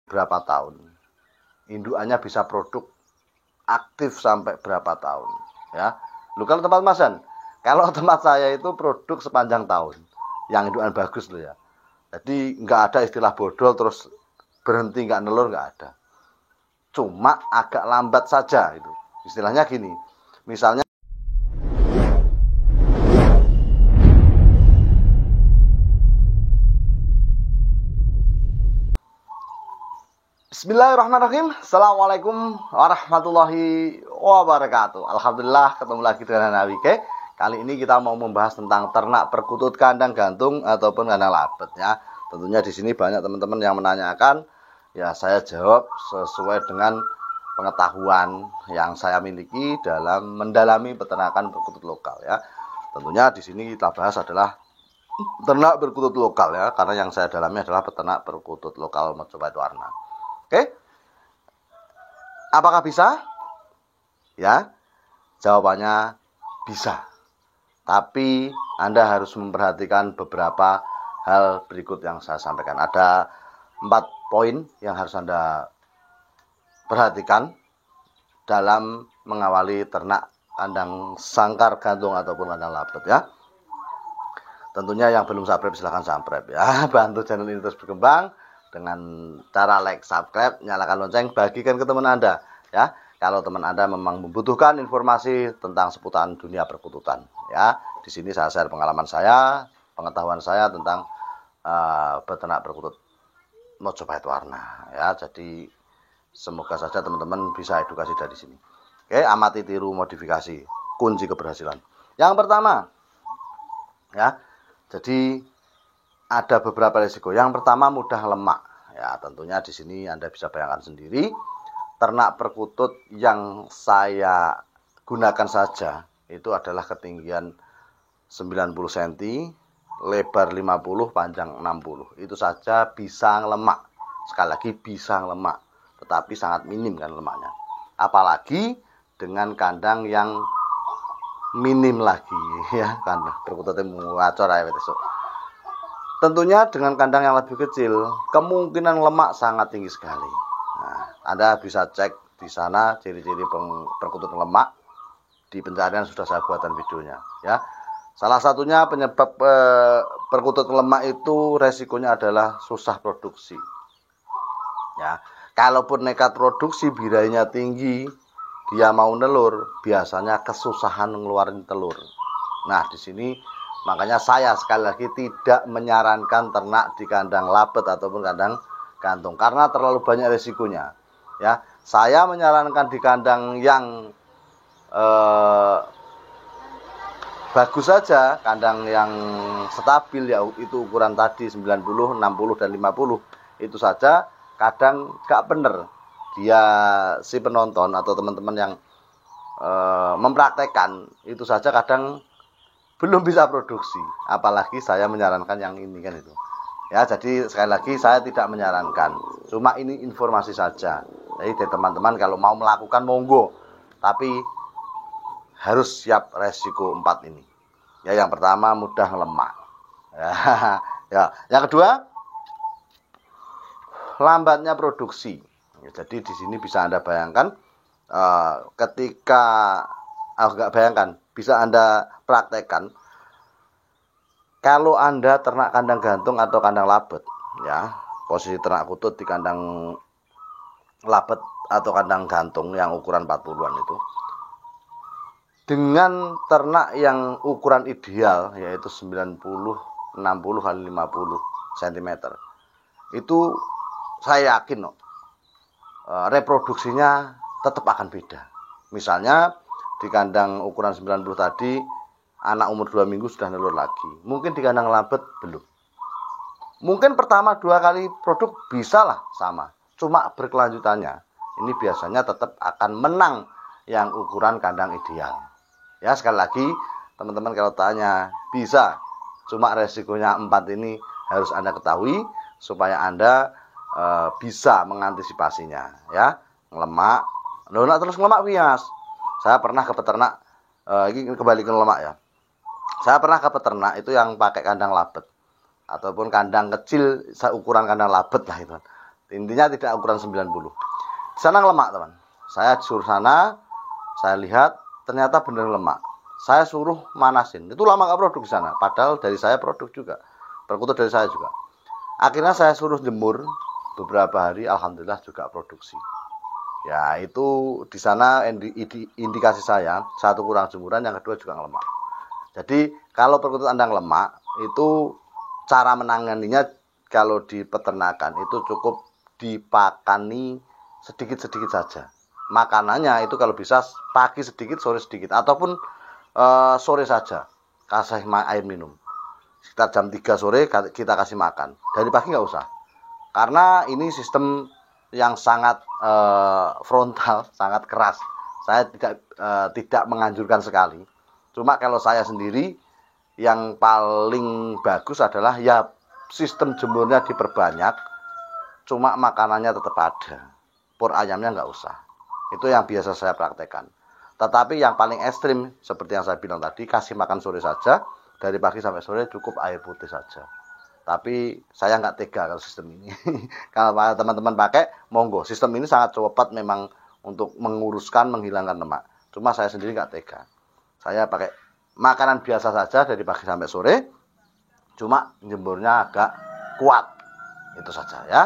berapa tahun. Indukannya bisa produk aktif sampai berapa tahun, ya. Kalau tempat Masan, kalau tempat saya itu produk sepanjang tahun, yang indukan bagus loh ya. Jadi nggak ada istilah bodol terus berhenti nggak nelur, nggak ada. Cuma agak lambat saja itu. Istilahnya gini, misalnya Bismillahirrahmanirrahim. Assalamualaikum warahmatullahi wabarakatuh. Alhamdulillah ketemu lagi dengan Nawike. Kali ini kita mau membahas tentang ternak perkutut kandang gantung ataupun kandang labet ya. Tentunya di sini banyak teman-teman yang menanyakan, ya saya jawab sesuai dengan pengetahuan yang saya miliki dalam mendalami peternakan perkutut lokal ya. Tentunya di sini kita bahas adalah ternak perkutut lokal ya, karena yang saya dalami adalah peternak perkutut lokal Mojopahit Warna. Oke, apakah bisa? Ya, jawabannya bisa. Tapi Anda harus memperhatikan beberapa hal berikut yang saya sampaikan. Ada 4 poin yang harus Anda perhatikan dalam mengawali ternak kandang sangkar gantung ataupun kandang labet ya. Tentunya yang belum subscribe silahkan subscribe ya. Bantu channel ini terus berkembang dengan cara like, subscribe, nyalakan lonceng, bagikan ke teman Anda ya. Kalau teman Anda memang membutuhkan informasi tentang seputaran dunia perkututan ya. Di sini saya share pengalaman saya, pengetahuan saya tentang peternak perkutut Mojopahit Warna ya. Jadi semoga saja teman-teman bisa edukasi dari sini. Oke, amati, tiru, modifikasi, kunci keberhasilan. Yang pertama ya. Jadi ada beberapa risiko. Yang pertama mudah lemak. Ya, tentunya di sini Anda bisa bayangkan sendiri. Ternak perkutut yang saya gunakan saja itu adalah ketinggian 90 cm, lebar 50, panjang 60. Itu saja bisa lemak. Sekali lagi bisa lemak, tetapi sangat minim kan lemaknya. Apalagi dengan kandang yang minim lagi ya, kandang perkututnya ngacor ae besok. Tentunya dengan kandang yang lebih kecil, kemungkinan lemak sangat tinggi sekali. Nah, Anda bisa cek di sana ciri-ciri perkutut lemak. Di pencarian sudah saya buatkan videonya. Ya, salah satunya penyebab perkutut lemak itu resikonya adalah susah produksi. Ya, kalaupun nekat produksi birainya tinggi, dia mau nelur, biasanya kesusahan ngeluarin telur. Nah, di sini makanya saya sekali lagi tidak menyarankan ternak di kandang labet ataupun kandang gantung karena terlalu banyak resikonya. Ya, saya menyarankan di kandang yang bagus saja, kandang yang stabil ya itu ukuran tadi 90, 60 dan 50. Itu saja kadang gak bener. Dia si penonton atau teman-teman yang mempraktekkan itu saja kadang belum bisa produksi, apalagi saya menyarankan yang ini kan itu. Ya, jadi sekali lagi saya tidak menyarankan. Cuma ini informasi saja. Jadi teman-teman kalau mau melakukan monggo, tapi harus siap resiko 4 ini. Ya, yang pertama mudah lemak. Ya, ya. Yang kedua lambatnya produksi. Ya, jadi di sini bisa Anda bayangkan ketika nggak bayangkan, bisa Anda praktekkan. Kalau Anda ternak kandang gantung atau kandang labet, ya, posisi ternak kutut di kandang labet atau kandang gantung yang ukuran 40-an itu, dengan ternak yang ukuran ideal yaitu 90, 60 kali 50 cm, itu saya yakin reproduksinya tetap akan beda. Misalnya di kandang ukuran 90 tadi, anak umur 2 minggu sudah nelur lagi. Mungkin di kandang labet belum. Mungkin pertama 2 kali produk bisa lah sama. Cuma berkelanjutannya, ini biasanya tetap akan menang yang ukuran kandang ideal. Ya, sekali lagi teman-teman kalau tanya bisa. Cuma resikonya 4 ini harus Anda ketahui supaya Anda bisa mengantisipasinya. Ya, ngelemak. Nak terus ngelemak Mas. Saya pernah ke peternak, ini kembali ke lemak ya. Saya pernah ke peternak itu yang pakai kandang labet ataupun kandang kecil ukuran kandang labet lah itu. Intinya tidak ukuran 90. Di sana lemak, teman. Saya suruh sana, saya lihat ternyata benar lemak. Saya suruh manasin. Itu lama gak produk di sana. Padahal dari saya produk juga. Perkutut dari saya juga. Akhirnya saya suruh jemur beberapa hari, alhamdulillah juga produksi. Ya, itu di sana indikasi saya, satu kurang jemuran, yang kedua juga lemak. Jadi kalau perkutut Anda lemak, itu cara menanganinya kalau di peternakan itu cukup dipakani sedikit-sedikit saja. Makanannya itu kalau bisa pagi sedikit, sore sedikit, ataupun sore saja kasih air minum. Sekitar jam 3 sore kita kasih makan. Dari pagi nggak usah. Karena ini sistem yang sangat frontal, sangat keras. Saya tidak menganjurkan sekali. Cuma kalau saya sendiri yang paling bagus adalah ya sistem jemurnya diperbanyak, cuma makanannya tetap ada. Pur ayamnya nggak usah. Itu yang biasa saya praktekkan. Tetapi yang paling ekstrim seperti yang saya bilang tadi, kasih makan sore saja, dari pagi sampai sore cukup air putih saja. Tapi saya nggak tega kalau sistem ini. Kalau teman-teman pakai, monggo. Sistem ini sangat cepat memang untuk menguruskan, menghilangkan lemak. Cuma saya sendiri nggak tega. Saya pakai makanan biasa saja dari pagi sampai sore. Cuma jemurnya agak kuat. Itu saja ya.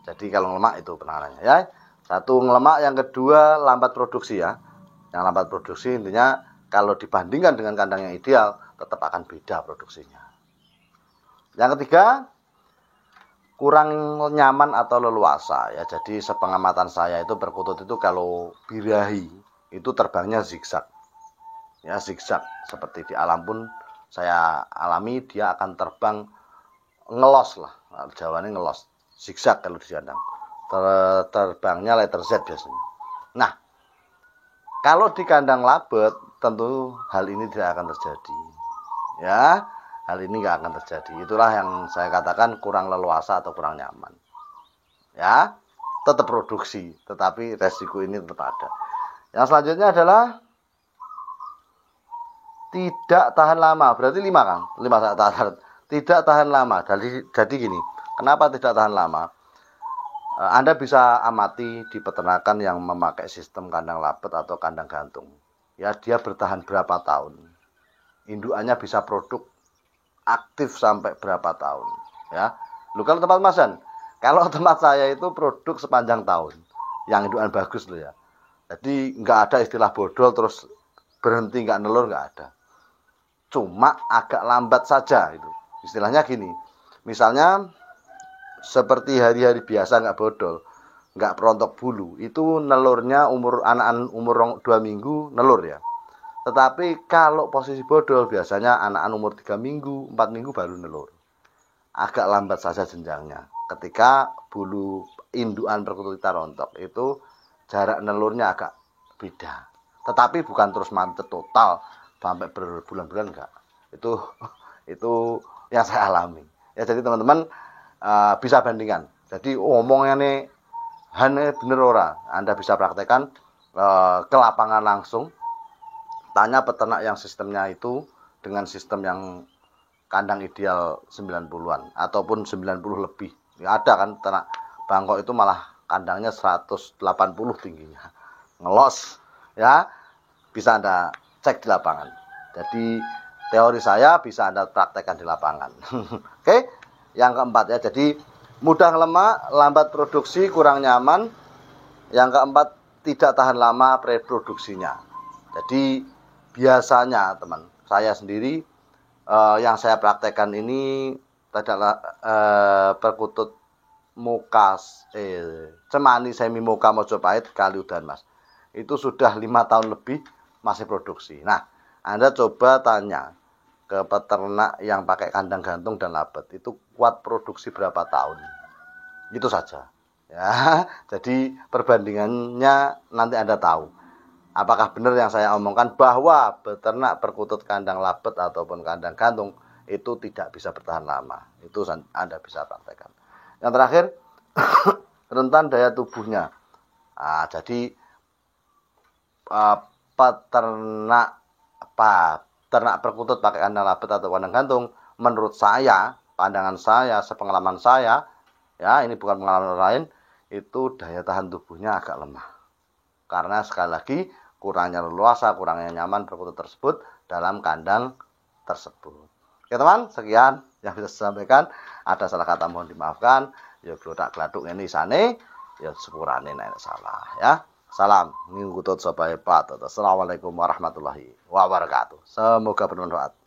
Jadi kalau lemak itu penanganannya ya. Satu ngelemak, yang kedua lambat produksi ya. Yang lambat produksi intinya kalau dibandingkan dengan kandang yang ideal tetap akan beda produksinya. Yang ketiga, kurang nyaman atau leluasa ya. Jadi sepengamatan saya itu perkutut itu kalau birahi itu terbangnya zigzag. Ya, zigzag seperti di alam pun saya alami, dia akan terbang ngelos lah. Jawabannya ngelos. Zigzag kalau di kandang. Terbangnya letter Z biasanya. Nah, kalau di kandang labet tentu hal ini tidak akan terjadi. Ya, hal ini nggak akan terjadi. Itulah yang saya katakan kurang leluasa atau kurang nyaman. Ya, tetap produksi, tetapi resiko ini tetap ada. Yang selanjutnya adalah tidak tahan lama. Berarti 5 kan? 5 saya tahan. Tidak tahan lama. Jadi gini, kenapa tidak tahan lama? Anda bisa amati di peternakan yang memakai sistem kandang labet atau kandang gantung. Ya, dia bertahan berapa tahun. Indukannya bisa produk aktif sampai berapa tahun. Ya, lu kalau tempat Mas Han, kalau tempat saya itu produk sepanjang tahun. Yang indukan bagus loh ya. Jadi nggak ada istilah bodol terus berhenti nggak nelur, nggak ada. Cuma agak lambat saja itu. Istilahnya gini. Misalnya seperti hari-hari biasa nggak bodol, nggak perontok bulu, itu nelurnya anak-anak umur 2 minggu nelur ya. Tetapi kalau posisi bodol biasanya anak-anak umur 3 minggu, 4 minggu baru nelur. Agak lambat saja jenjangnya. Ketika bulu indukan perkutut kita rontok, itu jarak nelurnya agak beda. Tetapi bukan terus mantep total sampai berbulan-bulan enggak. Itu yang saya alami. Ya, jadi teman-teman bisa bandingkan. Jadi ngomongnya nih hanya bener ora. Anda bisa praktekkan ke lapangan langsung. Tanya peternak yang sistemnya itu dengan sistem yang kandang ideal 90-an ataupun 90 lebih. Ya, ada kan ternak Bangkok itu malah kandangnya 180 tingginya. Ngelos ya. Bisa Anda cek di lapangan. Jadi teori saya bisa Anda praktekkan di lapangan. Oke? Yang keempat ya, jadi mudah lemak, lambat produksi, kurang nyaman. Yang keempat, tidak tahan lama reproduksinya. Jadi biasanya teman, saya sendiri yang saya praktekkan ini adalah perkutut Mokas, Cemani Semi Moka Mojopahit kali udan Mas. Itu sudah 5 tahun lebih masih produksi. Nah, Anda coba tanya ke peternak yang pakai kandang gantung dan labet, itu kuat produksi berapa tahun. Itu saja. Ya, jadi perbandingannya nanti Anda tahu. Apakah benar yang saya omongkan bahwa peternak perkutut kandang labet ataupun kandang gantung itu tidak bisa bertahan lama. Itu Anda bisa praktekkan. Yang terakhir, rentan daya tubuhnya. Nah, jadi ternak perkutut pakai kandang labet atau kandang gantung, menurut saya, pandangan saya, sepengalaman saya, ya ini bukan pengalaman orang lain, itu daya tahan tubuhnya agak lemah. Karena sekali lagi kurangnya leluasa, kurangnya nyaman berfoto tersebut dalam kandang tersebut. Oke teman, sekian yang bisa saya sampaikan. Ada salah kata mohon dimaafkan. Ya glodak gladuk ini sane, ya sepurane nek salah ya. Salam ngikutut sopai pat. Assalamualaikum warahmatullahi wabarakatuh. Semoga bermanfaat.